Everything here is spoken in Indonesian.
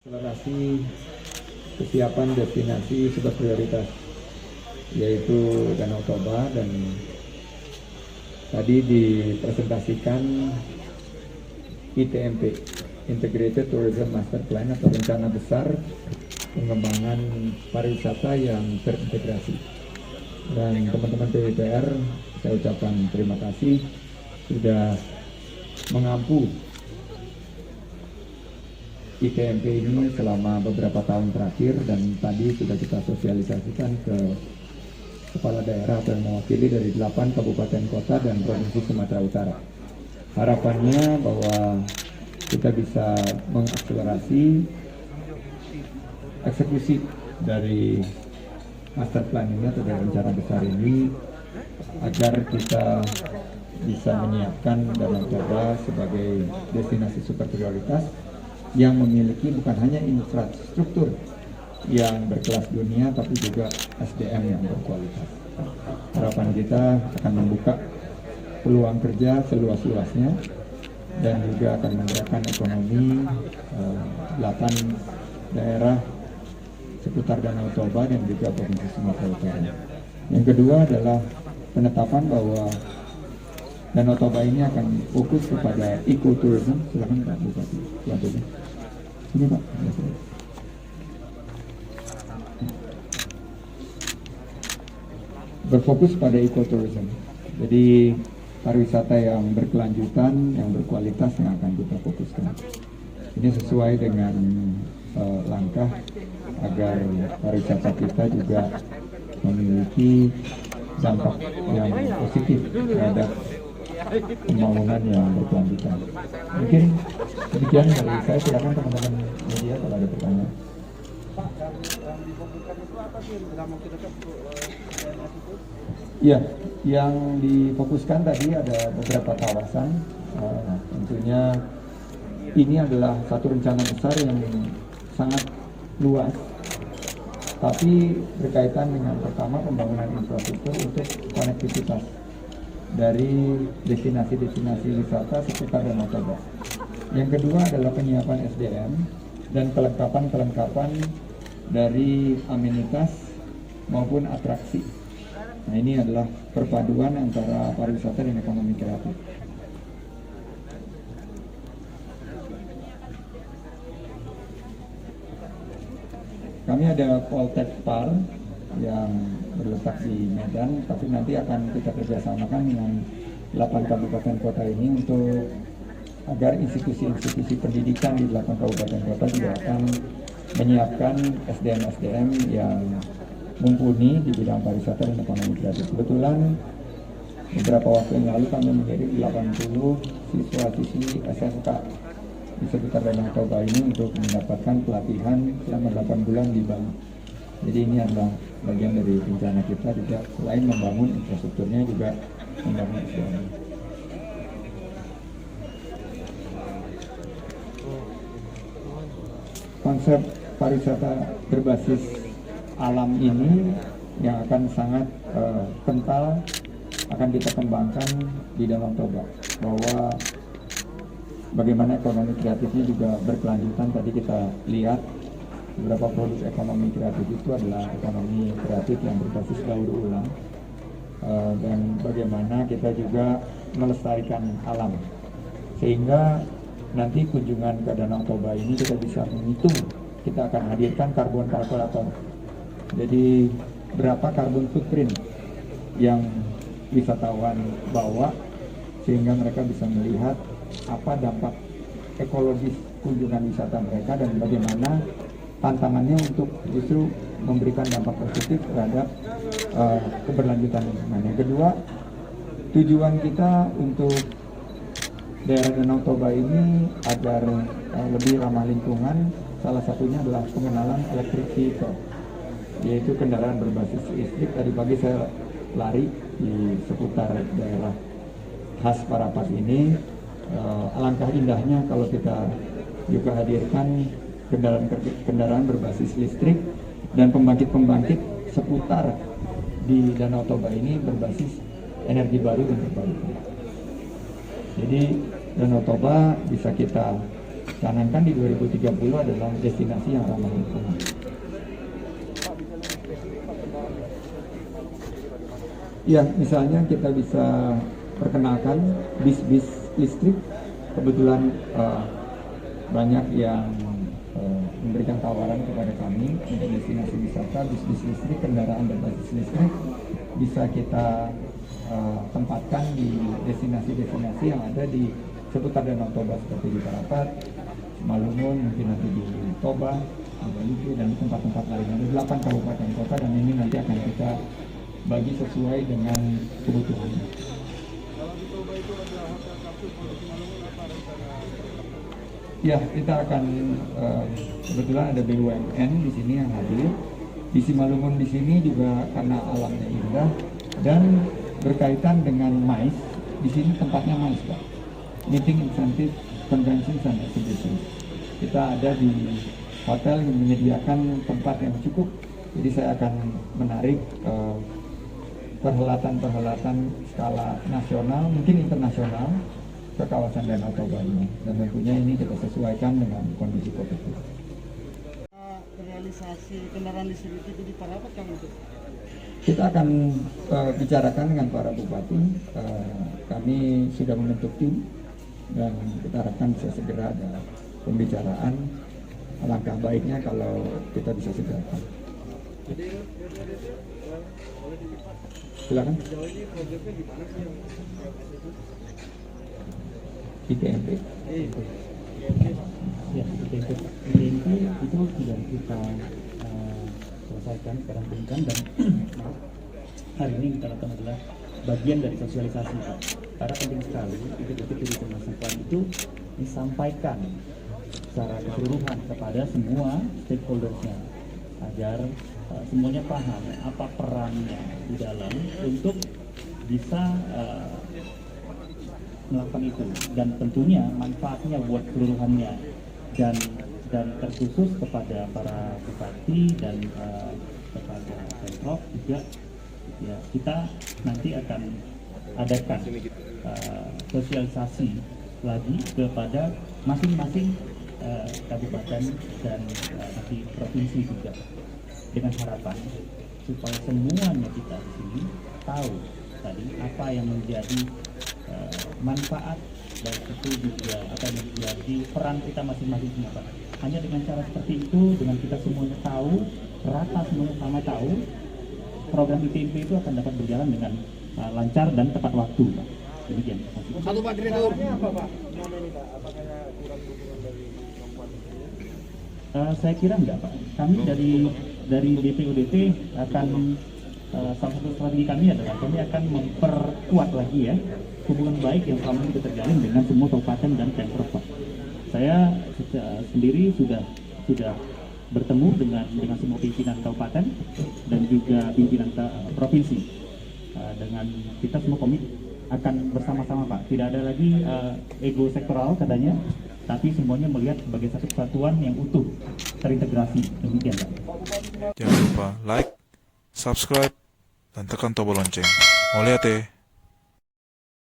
Akselerasi kesiapan destinasi super prioritas yaitu Danau Toba, dan tadi dipresentasikan ITMP, Integrated Tourism Master Plan, atau rencana besar pengembangan pariwisata yang terintegrasi. Dan teman-teman PUPR, saya ucapkan terima kasih sudah mengampu ITMP ini selama beberapa tahun terakhir, dan tadi sudah kita sosialisasikan ke kepala daerah atau yang mewakili dari 8 kabupaten kota dan provinsi Sumatera Utara. Harapannya bahwa kita bisa mengakselerasi eksekusi dari master plan ini atau dari rencana besar ini agar kita bisa menyiapkan Danau Toba sebagai destinasi super prioritas yang memiliki bukan hanya infrastruktur yang berkelas dunia, tapi juga SDM yang berkualitas. Harapan kita akan membuka peluang kerja seluas-luasnya dan juga akan menggerakkan ekonomi 8 daerah seputar Danau Toba dan juga Provinsi Sumatera Utara. Yang kedua adalah penetapan bahwa Danau Toba ini akan fokus kepada ecotourism. Silakan Pak Bupati. Ini Pak. Berfokus pada ecotourism. Jadi pariwisata yang berkelanjutan, yang berkualitas yang akan kita fokuskan. Ini sesuai dengan langkah agar pariwisata kita juga memiliki dampak yang positif terhadap pembangunan yang berkelanjutan. Mungkin demikian dari saya. Silakan teman-teman media kalau ada pertanyaan. Ya, yang difokuskan tadi ada beberapa kawasan. Tentunya ini adalah satu rencana besar yang sangat luas, tapi berkaitan dengan pertama pembangunan infrastruktur untuk konektivitas dari destinasi-destinasi wisata sekitar Danau Toba. Yang kedua adalah penyiapan SDM dan kelengkapan dari amenitas maupun atraksi. Nah, ini adalah perpaduan antara pariwisata dan ekonomi kreatif. Kami ada Poltek Par yang berletak di Medan, tapi nanti akan kita kerjasamakan dengan 8 kabupaten kota ini untuk agar institusi-institusi pendidikan di 8 kabupaten kota juga akan menyiapkan SDM-SDM yang mumpuni di bidang pariwisata dan ekonomi kreatif. Kebetulan beberapa waktu yang lalu kami mengirim 80 siswa-siswi SMK di sekitar Danau Toba ini untuk mendapatkan pelatihan selama 8 bulan di Bali. Jadi ini adalah bagian dari rencana kita juga, selain membangun infrastrukturnya juga membangun SDM. Konsep pariwisata berbasis alam ini yang akan sangat kental akan kita kembangkan di Danau Toba, bahwa bagaimana ekonomi kreatifnya juga berkelanjutan. Tadi kita lihat beberapa produk ekonomi kreatif itu adalah ekonomi kreatif yang berbasis daur ulang, dan bagaimana kita juga melestarikan alam, sehingga nanti kunjungan ke Danau Toba ini kita bisa menghitung. Kita akan hadirkan karbon kalkulator. Jadi berapa karbon footprint yang wisatawan bawa, sehingga mereka bisa melihat apa dampak ekologis kunjungan wisata mereka dan bagaimana tantangannya untuk justru memberikan dampak positif terhadap keberlanjutan lingkungan. Yang kedua, tujuan kita untuk daerah Danau Toba ini agar lebih ramah lingkungan, salah satunya adalah pengenalan electric vehicle, yaitu kendaraan berbasis listrik. Tadi pagi saya lari di seputar daerah khas Parapat ini. Alangkah indahnya kalau kita juga hadirkan kendaraan berbasis listrik dan pembangkit-pembangkit seputar di Danau Toba ini berbasis energi baru dan terbarukan. Jadi Danau Toba bisa kita canangkan di 2030 adalah destinasi yang ramah lingkungan. Ya, misalnya kita bisa perkenalkan bis-bis listrik. Kebetulan banyak yang memberikan tawaran kepada kami untuk destinasi wisata, bis-bis listrik, kendaraan berbasis listrik bisa kita tempatkan di destinasi-destinasi yang ada di seputar Danau Toba seperti di Parapat, Malungun, mungkin nanti di Toba, di Baluku, dan di tempat-tempat lain. Ada 8 kabupaten kota dan ini nanti akan kita bagi sesuai dengan kebutuhannya. Ya, kita akan kebetulan ada BUMN di sini yang hadir. Di Simalungun di sini juga karena alamnya indah dan berkaitan dengan MICE. Di sini tempatnya MICE, Pak. Meeting Incentive Conventions and Exhibitions. Kita ada di hotel yang menyediakan tempat yang cukup. Jadi saya akan menarik perhelatan-perhelatan skala nasional, mungkin internasional, ke kawasan Danau Toba ini. Dan tentunya ini kita sesuaikan dengan kondisi COVID. Realisasi kendaraan listrik itu di Parapat Kang itu? Kita akan bicarakan dengan para bupati. Kami sudah membentuk tim dan kita harapkan bisa segera ada pembicaraan. Alangkah baiknya kalau kita bisa segerakan. Silakan. Di TMP. Ya, TMP itu sudah kita selesaikan, sekarang berikan dan hari ini kita lakukan adalah bagian dari sosialisasi, Pak. Karena penting sekali titik-titik turisme nasional itu disampaikan secara keseluruhan kepada semua stakeholdersnya agar semuanya paham apa perannya di dalam untuk bisa melakukan itu dan tentunya manfaatnya buat keseluruhannya dan terkhusus kepada para bupati dan kepada Pemprov juga ya, kita nanti akan adakan sosialisasi lagi kepada masing-masing kabupaten dan nanti provinsi juga dengan harapan supaya semuanya kita di sini tahu tadi apa yang menjadi manfaat dan itu juga akan menjadi peran kita masing-masing semua, Pak. Hanya dengan cara seperti itu, dengan kita semuanya tahu, rata semuanya sama tahu, program ITMP itu akan dapat berjalan dengan lancar dan tepat waktu, Pak. Demikian. Satu Pak Direktur. Saya kira enggak, Pak. Kami dari DPODT akan salah satu strategi kami adalah kami akan memperkuat lagi ya hubungan baik yang selama ini terjalin dengan semua kabupaten dan Pemprov, Pak. Saya sendiri sudah bertemu dengan semua pimpinan kabupaten dan juga pimpinan provinsi. Dengan kita semua komit akan bersama-sama, Pak. Tidak ada lagi ego sektoral katanya, tapi semuanya melihat sebagai satu kesatuan yang utuh, terintegrasi. Demikian, Pak. Jangan lupa like, subscribe, dan tekan tombol lonceng. Mau lihat ya?